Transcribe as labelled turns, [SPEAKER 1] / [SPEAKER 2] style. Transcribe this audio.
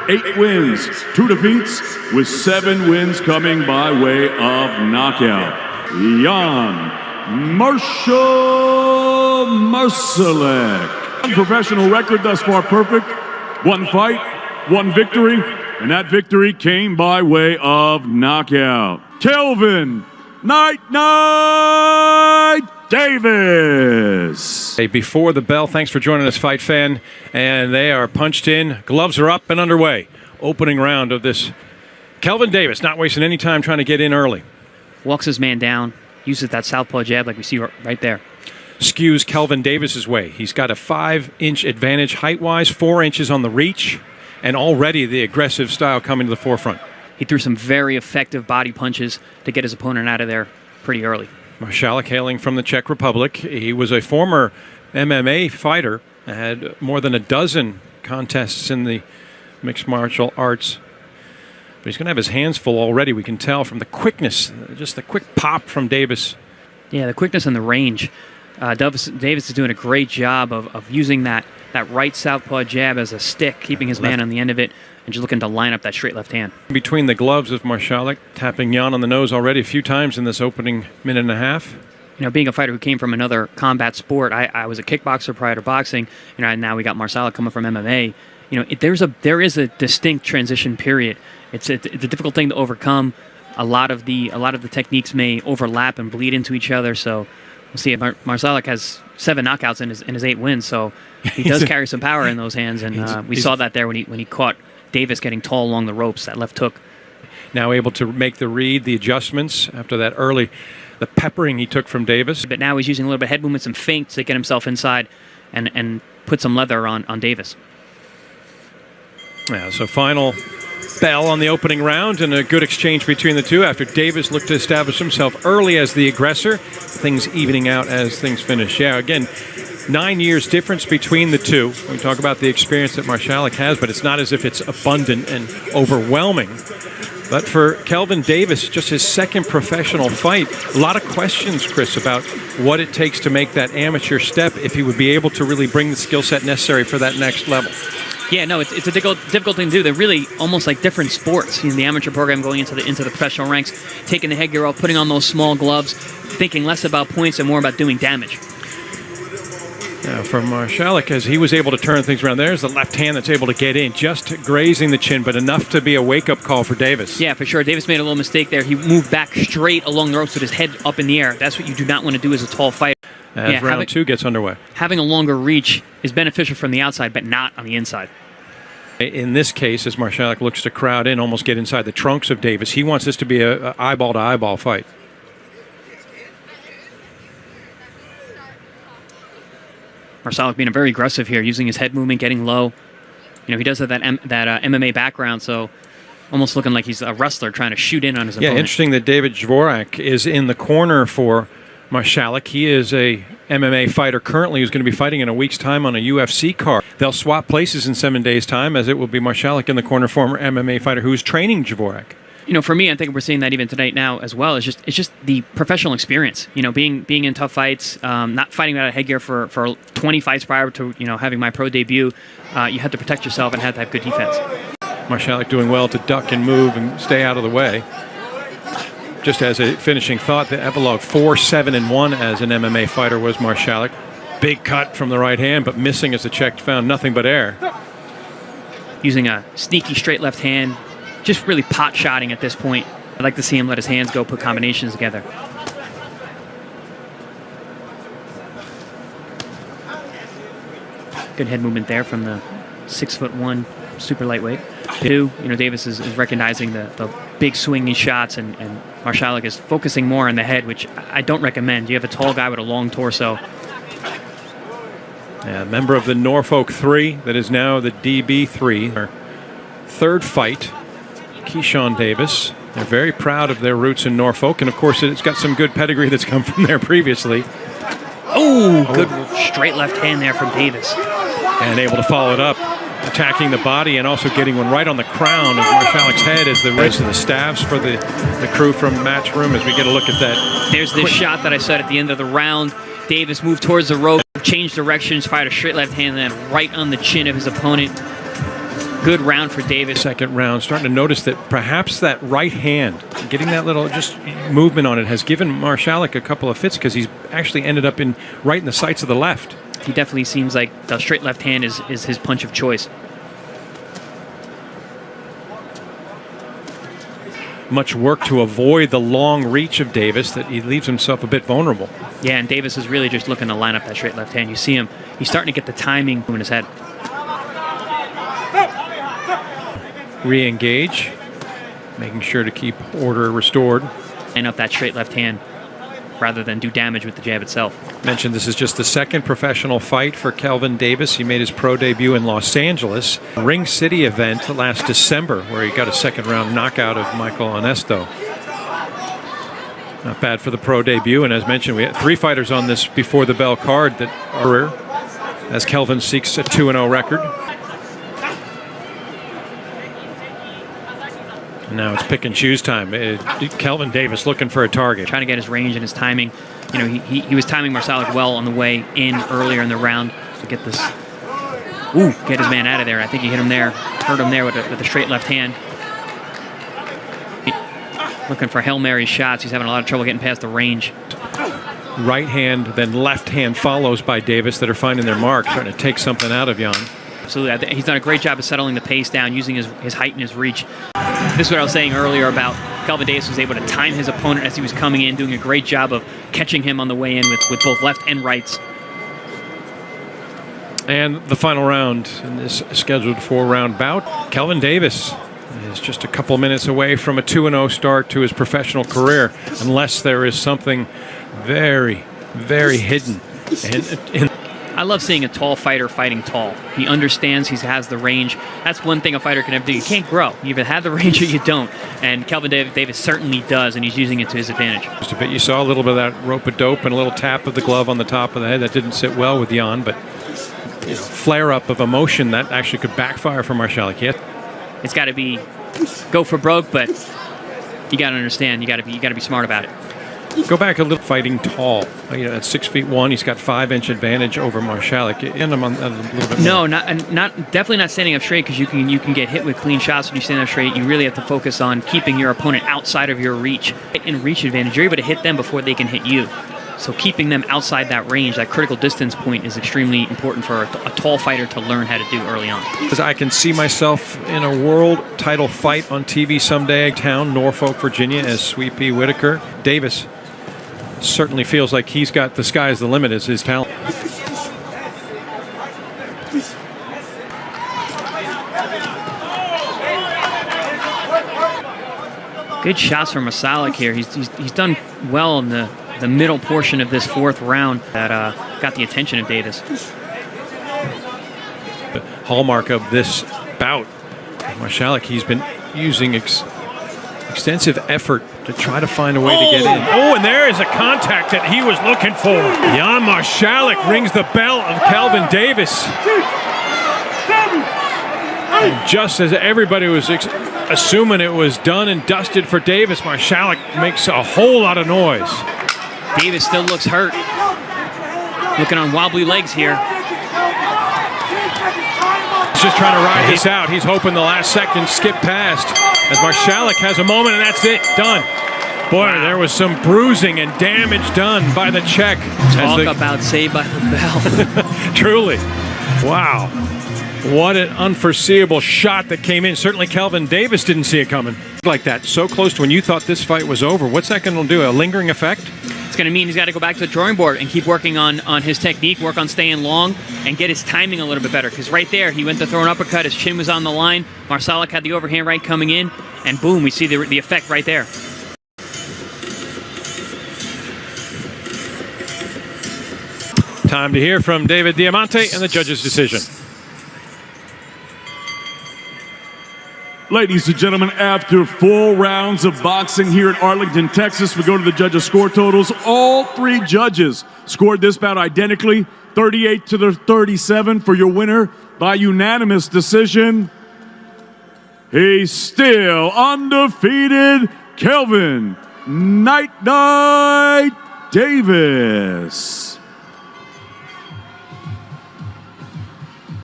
[SPEAKER 1] 8 wins, 2 defeats, with 7 wins coming by way of knockout. Jan Marsalek. Professional record thus far perfect. 1 fight, 1 victory, and that victory came by way of knockout. Kelvin Night Davis.
[SPEAKER 2] Hey, before the bell, thanks for joining us, Fight Fan. And they are punched in. Gloves are up and underway. Opening round of this. Kelvin Davis not wasting any time trying to get in early.
[SPEAKER 3] Walks his man down, uses that southpaw jab like we see right there.
[SPEAKER 2] Skews Kelvin Davis's way. He's got a 5-inch advantage height-wise, 4 inches on the reach, and already the aggressive style coming to the forefront.
[SPEAKER 3] He threw some very effective body punches to get his opponent out of there pretty early.
[SPEAKER 2] Marsalek hailing from the Czech Republic. He was a former MMA fighter, had more than a dozen contests in the mixed martial arts. But he's going to have his hands full already, we can tell from the quickness, just the quick pop from Davis.
[SPEAKER 3] Yeah, the quickness and the range. Davis is doing a great job of using that right southpaw jab as a stick, keeping his man on the end of it, and just looking to line up that straight left hand.
[SPEAKER 2] Between the gloves of Marsalek, tapping Jan on the nose already a few times in this opening minute and a half.
[SPEAKER 3] You know, being a fighter who came from another combat sport, I was a kickboxer prior to boxing. You know, and now we got Marsalek coming from MMA. You know, there is a distinct transition period. It's a difficult thing to overcome. A lot of the techniques may overlap and bleed into each other. So we'll see. Marsalek has 7 knockouts in his 8 wins, so he does carry some power in those hands, and we saw that there when he caught Davis getting tall along the ropes. That left hook.
[SPEAKER 2] Now able to make the read, the adjustments after that early, the peppering he took from Davis.
[SPEAKER 3] But now he's using a little bit of head movement, some feints to get himself inside and put some leather on Davis.
[SPEAKER 2] Yeah, so final bell on the opening round, and a good exchange between the two after Davis looked to establish himself early as the aggressor, things evening out as things finish. Yeah, again, 9 years difference between the two. We talk about the experience that Marsalek has, but it's not as if it's abundant and overwhelming. But for Kelvin Davis, just his second professional fight, a lot of questions, Chris, about what it takes to make that amateur step, if he would be able to really bring the skill set necessary for that next level.
[SPEAKER 3] Yeah, no, it's a difficult thing to do. They're really almost like different sports. You know, the amateur program going into the professional ranks, taking the headgear off, putting on those small gloves, thinking less about points and more about doing damage.
[SPEAKER 2] For Marsalek, as he was able to turn things around, there's the left hand that's able to get in, just grazing the chin, but enough to be a wake-up call for Davis.
[SPEAKER 3] Yeah, for sure. Davis made a little mistake there. He moved back straight along the ropes with his head up in the air. That's what you do not want to do as a tall fighter.
[SPEAKER 2] As round 2 gets underway.
[SPEAKER 3] Having a longer reach is beneficial from the outside, but not on the inside.
[SPEAKER 2] In this case, as Marsalek looks to crowd in, almost get inside the trunks of Davis, he wants this to be an eyeball-to-eyeball fight.
[SPEAKER 3] Marsalek being very aggressive here, using his head movement, getting low. You know, he does have that MMA background, so almost looking like he's a wrestler trying to shoot in on his opponent.
[SPEAKER 2] Yeah, interesting that David Dvorak is in the corner for Marsalek. He is a MMA fighter currently who's going to be fighting in a week's time on a UFC card. They'll swap places in 7 days' time, as it will be Marsalek in the corner, former MMA fighter who's training Dvorak.
[SPEAKER 3] You know, for me, I think we're seeing that even tonight now as well. It's just the professional experience. You know, being in tough fights, not fighting without a headgear for 20 fights prior to having my pro debut. You had to protect yourself and had to have good defense.
[SPEAKER 2] Marsalek doing well to duck and move and stay out of the way. Just as a finishing thought, the epilogue 4-7-1 as an MMA fighter was Marsalek. Big cut from the right hand, but missing as the Czech found nothing but air.
[SPEAKER 3] Using a sneaky straight left hand. Just really pot-shotting at this point. I'd like to see him let his hands go, put combinations together. Good head movement there from the 6'1" super lightweight. You know, Davis is recognizing the big swinging shots, and Marsalek is focusing more on the head, which I don't recommend. You have a tall guy with a long torso.
[SPEAKER 2] Yeah, member of the Norfolk 3, that is now the DB3. Our third fight. Keyshawn Davis. They're very proud of their roots in Norfolk, and of course it's got some good pedigree that's come from there previously.
[SPEAKER 3] Oh, good straight left hand there from Davis.
[SPEAKER 2] And able to follow it up, attacking the body and also getting one right on the crown of Marsalek's head as the rest of the staffs for the crew from Matchroom as we get a look at that.
[SPEAKER 3] There's this shot that I said at the end of the round. Davis moved towards the rope, changed directions, fired a straight left hand, and then right on the chin of his opponent. good round for Davis.
[SPEAKER 2] Second round, starting to notice that perhaps that right hand, getting that little just movement on it, has given Marsalek a couple of fits because he's actually ended up right in the sights of the left.
[SPEAKER 3] He definitely seems like the straight left hand is his punch of choice.
[SPEAKER 2] Much work to avoid the long reach of Davis that he leaves himself a bit vulnerable.
[SPEAKER 3] Yeah, and Davis is really just looking to line up that straight left hand. You see him, he's starting to get the timing in his head.
[SPEAKER 2] Re-engage, making sure to keep order restored.
[SPEAKER 3] Line up that straight left hand rather than do damage with the jab itself.
[SPEAKER 2] Mentioned this is just the second professional fight for Kelvin Davis. He made his pro debut in Los Angeles, Ring City event last December, where he got a second round knockout of Michael Onesto. Not bad for the pro debut, and as mentioned, we had 3 fighters on this before the bell card that are as Kelvin seeks a 2-0 record. Now it's pick and choose time. Kelvin Davis looking for a target.
[SPEAKER 3] Trying to get his range and his timing. You know, he was timing Marsalek well on the way in earlier in the round to get this. Get his man out of there. I think he hit him there, hurt him there with the straight left hand. Looking for Hail Mary shots. He's having a lot of trouble getting past the range.
[SPEAKER 2] Right hand, then left hand follows by Davis that are finding their mark, trying to take something out of Jan.
[SPEAKER 3] Absolutely. He's done a great job of settling the pace down, using his height and his reach. This is what I was saying earlier about Kelvin Davis was able to time his opponent as he was coming in, doing a great job of catching him on the way in with both left and rights.
[SPEAKER 2] And the final round in this scheduled 4-round bout, Kelvin Davis is just a couple minutes away from a 2-0 start to his professional career, unless there is something very, very hidden.
[SPEAKER 3] I love seeing a tall fighter fighting tall. He understands, he has the range. That's one thing a fighter can ever do. You can't grow. You either have the range or you don't. And Kelvin Davis certainly does, and he's using it to his advantage.
[SPEAKER 2] Just a bit, you saw a little bit of that rope-a-dope and a little tap of the glove on the top of the head. That didn't sit well with Jan, but flare-up of emotion that actually could backfire for Marsalek.
[SPEAKER 3] It's got to be go for broke, but you got to understand. You got to be smart about it.
[SPEAKER 2] Go back a little. Fighting tall. You know, at 6'1", he's got 5-inch advantage over Marsalek. End him on a little bit more.
[SPEAKER 3] No, definitely not standing up straight, because you can get hit with clean shots when you stand up straight. You really have to focus on keeping your opponent outside of your reach. In reach advantage, you're able to hit them before they can hit you. So keeping them outside that range, that critical distance point, is extremely important for a tall fighter to learn how to do early on.
[SPEAKER 2] Because I can see myself in a world title fight on TV someday, town, Norfolk, Virginia, as Sweet Pea Whitaker. Davis certainly feels like he's got the sky's the limit as his talent.
[SPEAKER 3] Good shots from Marsalek here. He's done well in the middle portion of this 4th round that got the attention of Davis.
[SPEAKER 2] The hallmark of this bout, Marsalek, he's been using extensive effort to try to find a way to get in. Oh, and there is a contact that he was looking for. Jan Marsalek rings the bell of Kelvin Davis. And just as everybody was assuming it was done and dusted for Davis, Marsalek makes a whole lot of noise.
[SPEAKER 3] Davis still looks hurt. Looking on wobbly legs here.
[SPEAKER 2] He's just trying to ride this out. He's hoping the last second skip past as Marsalek has a moment, and that's it. Done. Boy, wow. There was some bruising and damage done by the Czech.
[SPEAKER 3] Talk about saved by the bell.
[SPEAKER 2] Truly. Wow. What an unforeseeable shot that came in. Certainly Kelvin Davis didn't see it coming. Like that, so close to when you thought this fight was over. What's that going to do? A lingering effect?
[SPEAKER 3] It's going to mean he's got to go back to the drawing board and keep working on his technique, work on staying long, and get his timing a little bit better. Because right there, he went to throw an uppercut. His chin was on the line. Marsalek had the overhand right coming in. And boom, we see the effect right there.
[SPEAKER 2] Time to hear from David Diamante and the judge's decision.
[SPEAKER 1] Ladies and gentlemen, after 4 rounds of boxing here in Arlington, Texas, we go to the judges' score totals. All 3 judges scored this bout identically, 38-37 for your winner by unanimous decision. He's still undefeated, Kelvin "Night Night" Davis.